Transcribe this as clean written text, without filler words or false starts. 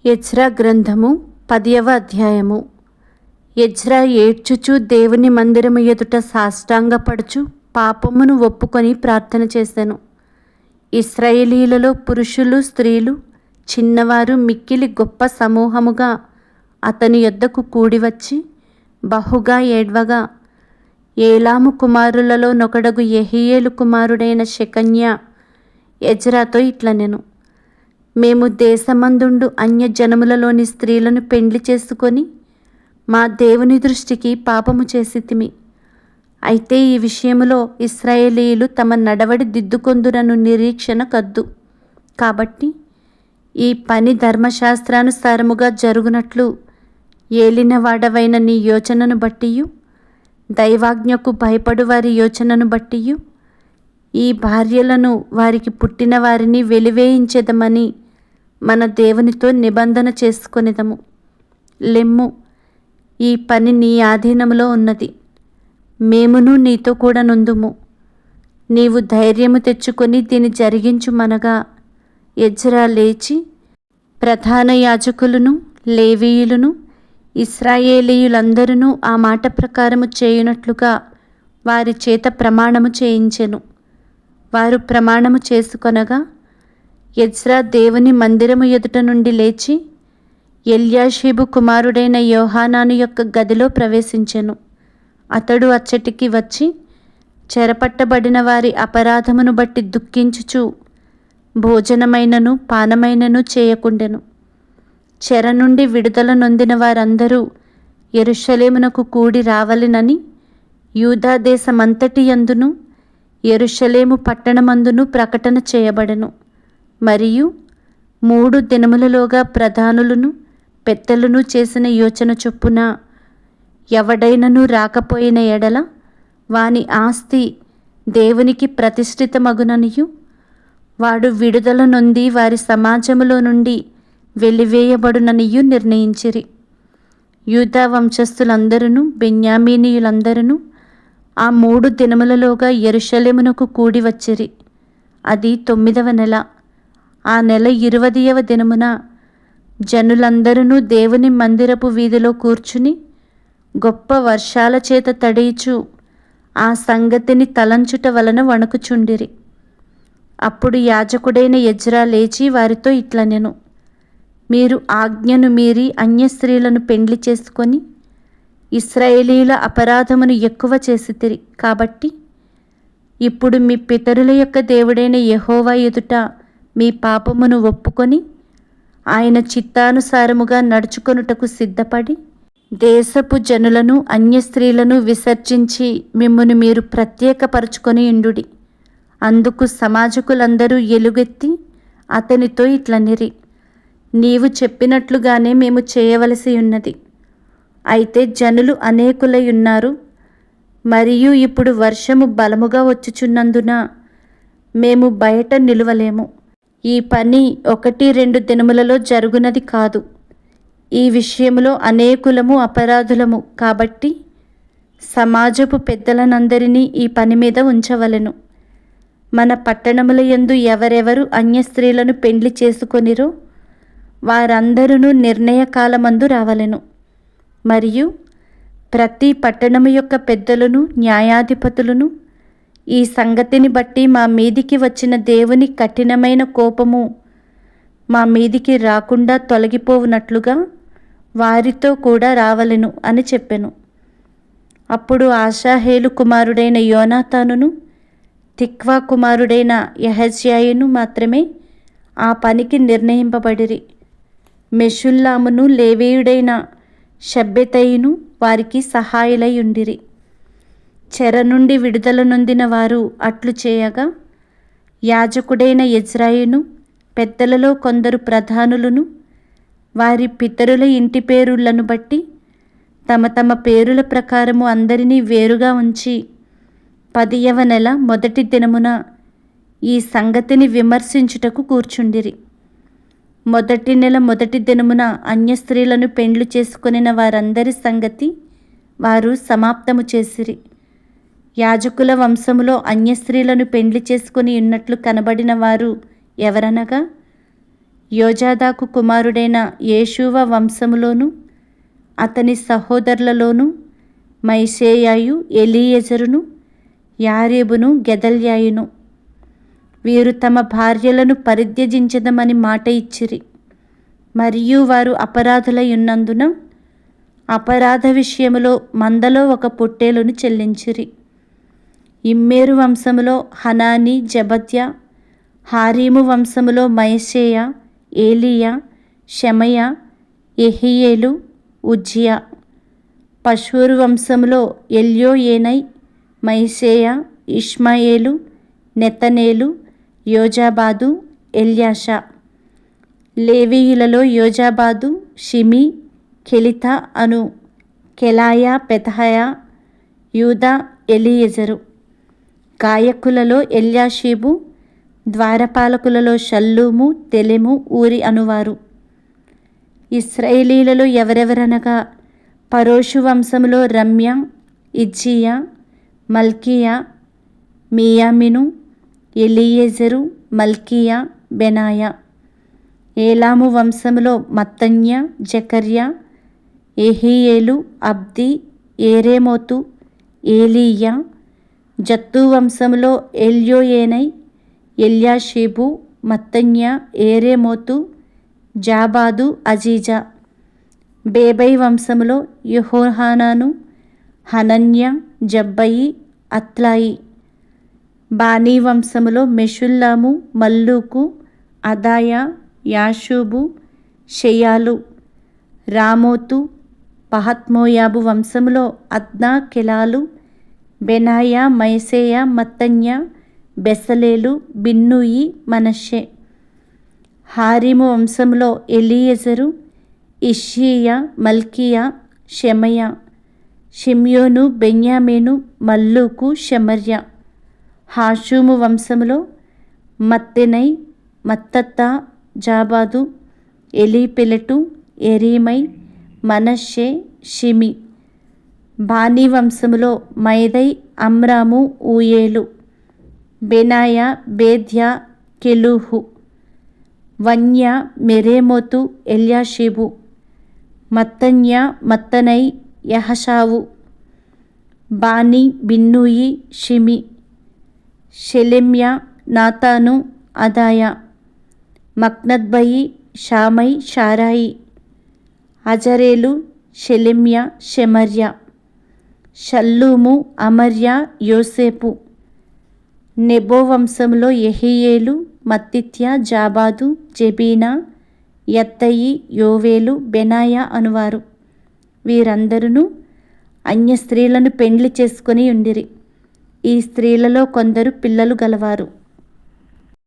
Ezra గ్రంథము 10వ అధ్యాయము. ఎజ్రా ఏడ్చుచు దేవుని మందిరము ఎదుట సాష్టాంగపడుచు పాపమును ఒప్పుకొని ప్రార్థన చేశాను. ఇశ్రాయేలీయులలో పురుషులు స్త్రీలు చిన్నవారు మిక్కిలి గొప్ప సమూహముగా అతని యొద్దకు కూడివచ్చి బహుగా ఏడ్వగా, ఏలాము కుమారులలో నొకడగు యెహీయేలు కుమారుడైన షెకన్యా ఎజ్రాతో ఇట్లనెను: మేము దేశమందుండు అన్యజనములలోని స్త్రీలను పెండ్లి చేసుకొని మా దేవుని దృష్టికి పాపము చేసితిమి. అయితే ఈ విషయములో ఇశ్రాయేలీయులు తమ నడవడి దిద్దుకొందురను నిరీక్షణ కద్దు. కాబట్టి ఈ పని ధర్మశాస్త్రానుసారముగా జరుగునట్లు ఏలినవాడవైన నీ యోచనను బట్టియు దైవాజ్ఞకు భయపడు వారి యోచనను బట్టియు ఈ భార్యలను వారికి పుట్టిన వారిని వెలివేయించెదమని మన దేవునితో నిబంధన చేసుకొనిదము. లెమ్ము, ఈ పని నీ ఆధీనములో ఉన్నది, మేమును నీతో కూడా నుందుము. నీవు ధైర్యము తెచ్చుకొని దీన్ని జరిగించుమనగా ఎజ్రా లేచి ప్రధాన యాజకులను లేవీయులను ఇశ్రాయేలీయులందరూ ఆ మాట ప్రకారము చేయునట్లుగా వారి చేత ప్రమాణము చేయించెను. వారు ప్రమాణము చేసుకొనగా ఎజ్రా దేవుని మందిరము ఎదుట నుండి లేచి ఎల్యాషీబు కుమారుడైన యోహానాను యొక్క గదిలో ప్రవేశించెను. అతడు అచ్చటికి వచ్చి చెరపట్టబడిన వారి అపరాధమును బట్టి దుఃఖించుచు భోజనమైనను పానమైనను చేయకుండెను. చెర నుండి విడుదల నొందిన వారందరూ యెరూషలేమునకు కూడి రావలెనని యూదా దేశమంతటి యందును యెరూషలేము పట్టణమందును ప్రకటన చేయబడెను. మరియు 3 దినములలోగా ప్రధానులను పెద్దలను చేసిన యోచన చొప్పున ఎవడైనను రాకపోయిన ఎడల వాని ఆస్తి దేవునికి ప్రతిష్ఠితమగుననియు వాడు విడుదల నొంది వారి సమాజములో నుండి వెలివేయబడుననియు నిర్ణయించిరి. యూదా వంశస్థులందరూ బెన్యామీనీయులందరూ ఆ 3 దినములలోగా యెరూషలేమునకు కూడి వచ్చిరి. అది 9వ నెల. ఆ నెల 20వ దినమున జనులందరూ దేవుని మందిరపు వీధిలో కూర్చుని గొప్ప వర్షాల చేత తడియుచు ఆ సంగతిని తలంచుట వలన వణుకుచుండిరి. అప్పుడు యాజకుడైన ఎజ్రా లేచి వారితో ఇట్లనెను: మీరు ఆజ్ఞను మీరి అన్య స్త్రీలను పెండ్లి చేసుకొని ఇశ్రాయేలీయుల అపరాధమును ఎక్కువ చేసితిరి. కాబట్టి ఇప్పుడు మీ పితరుల యొక్క దేవుడైన యెహోవా ఎదుట మీ పాపమును ఒప్పుకొని ఆయన చిత్తానుసారముగా నడుచుకొనుటకు సిద్ధపడి దేశపు జనులను అన్య స్త్రీలను విసర్జించి మిమ్మును మీరు ప్రత్యేకపరచుకొని ఉండుడి. అందుకు సమాజకులందరూ ఎలుగెత్తి అతనితో ఇట్లనిరి: నీవు చెప్పినట్లుగానే మేము చేయవలసి ఉన్నది. అయితే జనులు అనేకులై ఉన్నారు, మరియు ఇప్పుడు వర్షము బలముగా వచ్చుచున్నందున మేము బయట నిలువలేము. ఈ పని 1-2 దినములలో జరుగునది కాదు. ఈ విషయంలో అనేకులము అపరాధులము. కాబట్టి సమాజపు పెద్దలనందరినీ ఈ పని మీద ఉంచవలెను. మన పట్టణముల యందు ఎవరెవరు అన్య స్త్రీలను పెండ్లి చేసుకొనిరో వారందరూ నిర్ణయకాలమందు రావలెను. మరియు ప్రతి పట్టణము యొక్క పెద్దలను న్యాయాధిపతులను ఈ సంగతిని బట్టి మా మీదికి వచ్చిన దేవుని కఠినమైన కోపము మా మీదికి రాకుండా తొలగిపోవునట్లుగా వారితో కూడా రావలెను అని చెప్పెను. అప్పుడు ఆషాహేలు కుమారుడైన యోనాతానును తిక్వా కుమారుడైన యెహజ్యాయును మాత్రమే ఆ పనికి నిర్ణయింపబడిరి. మెషుల్లామును లేవీయుడైన షబ్బెతయిను వారికి సహాయులై ఉండిరి. చెర నుండి విడుదల నొందిన వారు అట్లు చేయగా యాజకుడైన ఎజ్రాయును పెద్దలలో కొందరు ప్రధానులను వారి పితరుల ఇంటి పేరులను బట్టి తమ తమ పేరుల ప్రకారము అందరినీ వేరుగా ఉంచి 10వ నెల మొదటి దినమున ఈ సంగతిని విమర్శించుటకు కూర్చుండిరి. మొదటి నెల మొదటి దినమున అన్య స్త్రీలను పెండ్లు చేసుకొనిన వారందరి సంగతి వారు సమాప్తము చేసిరి. యాజకుల వంశములో అన్య స్త్రీలను పెండ్లి చేసుకొని ఉన్నట్లు కనబడిన వారు ఎవరనగా యోజాదాకు కుమారుడైన యేషూవ వంశములోను అతని సహోదరులలోను మైషేయాయు, ఎలీయెజరును, యారీబును, గెదల్యాయును. వీరు తమ భార్యలను పరిత్యజించదమని మాట ఇచ్చిరి. మరియు వారు అపరాధులై ఉన్నందున అపరాధ విషయములో మందలో ఒక పొట్టేలును చెల్లించిరి. ఇమ్మేరు వంశములో హనాని, జబద్య. హారీము వంశములో మయషేయ, ఏలియా, షెమయ, యెహీయేలు, ఉజ్జియా. పషూరు వంశములో ఎల్యోయేనై, మయషేయ, ఇష్మాయేలు, నెతనేలు, యోజాబాదు, ఎల్యాషా. లేవీయులలో యోజాబాదు, షిమి, కెలితా అను కెలాయా, పెతహయ, యూదా, ఎలీయెజరు. గాయకులలో ఎల్యాషీబు, ద్వారపాలకులలో షల్లూము, తెలెము, ఊరి అనువారు. ఇశ్రాయేలీలలో ఎవరెవరనగా పరోషు వంశములో రమ్య, ఇజ్జియా, మల్కీయా, మియామిను, ఎలీయెజరు, మల్కీయా, బెనాయా. ఏలాము వంశములో మత్తన్య, జకర్యా, యెహీయేలు, అబ్ది, ఏరేమోతు, ఏలీయా. Zattu వంశములో ఎల్యోయేనై, Eliashib, మత్తన్య, ఏరేమోతు, జాబాదు, Aziza. బేబై వంశములో Jehohanan, Hananiah, Zabbai, Athlai. Bani వంశములో Meshullam, మల్లూకు, అదాయా, యాషూబు, షెయాలు. రామోతు, పహత్మోయాబు వంశములో అద్నా, కెలాలు, బెనాయా, మైసేయ, మత్తన్య, బెసలేలు, బిన్నూయి, మనష్షే. హారీము వంశములో ఎలీయెజరు, ఇష్షీయా, మల్కీయా, షెమయ. షిమ్యోను, బెన్యామీను, మల్లూకు, షెమర్య. హాషుము వంశములో మత్తెనై, మత్తత్తా, జాబాదు, ఎలీపెలెటు, ఎరీమై, మనష్షే, షిమి. బానీ వంశములో మైదై, అమ్రాము, ఊయేలు. బెనాయా, బేద్యా, కెలూహు. వన్య, మెరేమోతు, ఎల్యాషీబు. మత్తన్య, మత్తనై, యహషావు. బానీ, బిన్నూయి, షిమి. షెలెమ్య, నాతాను, అదాయా. మక్నద్బయి, షామై, షారాయి. అజరేలు, షెలెమ్య, షెమర్య. షల్లూము, అమర్య, యోసేపు. నెబో వంశములో యెహీయేలు, మత్తిత్య, జాబాదు, జెబీనా, యత్తయి, యోవేలు, బెనాయా అనువారు. వీరందరూ అన్య స్త్రీలను పెండ్లి చేసుకొని ఉండిరి. ఈ స్త్రీలలో కొందరు పిల్లలు గలవారు.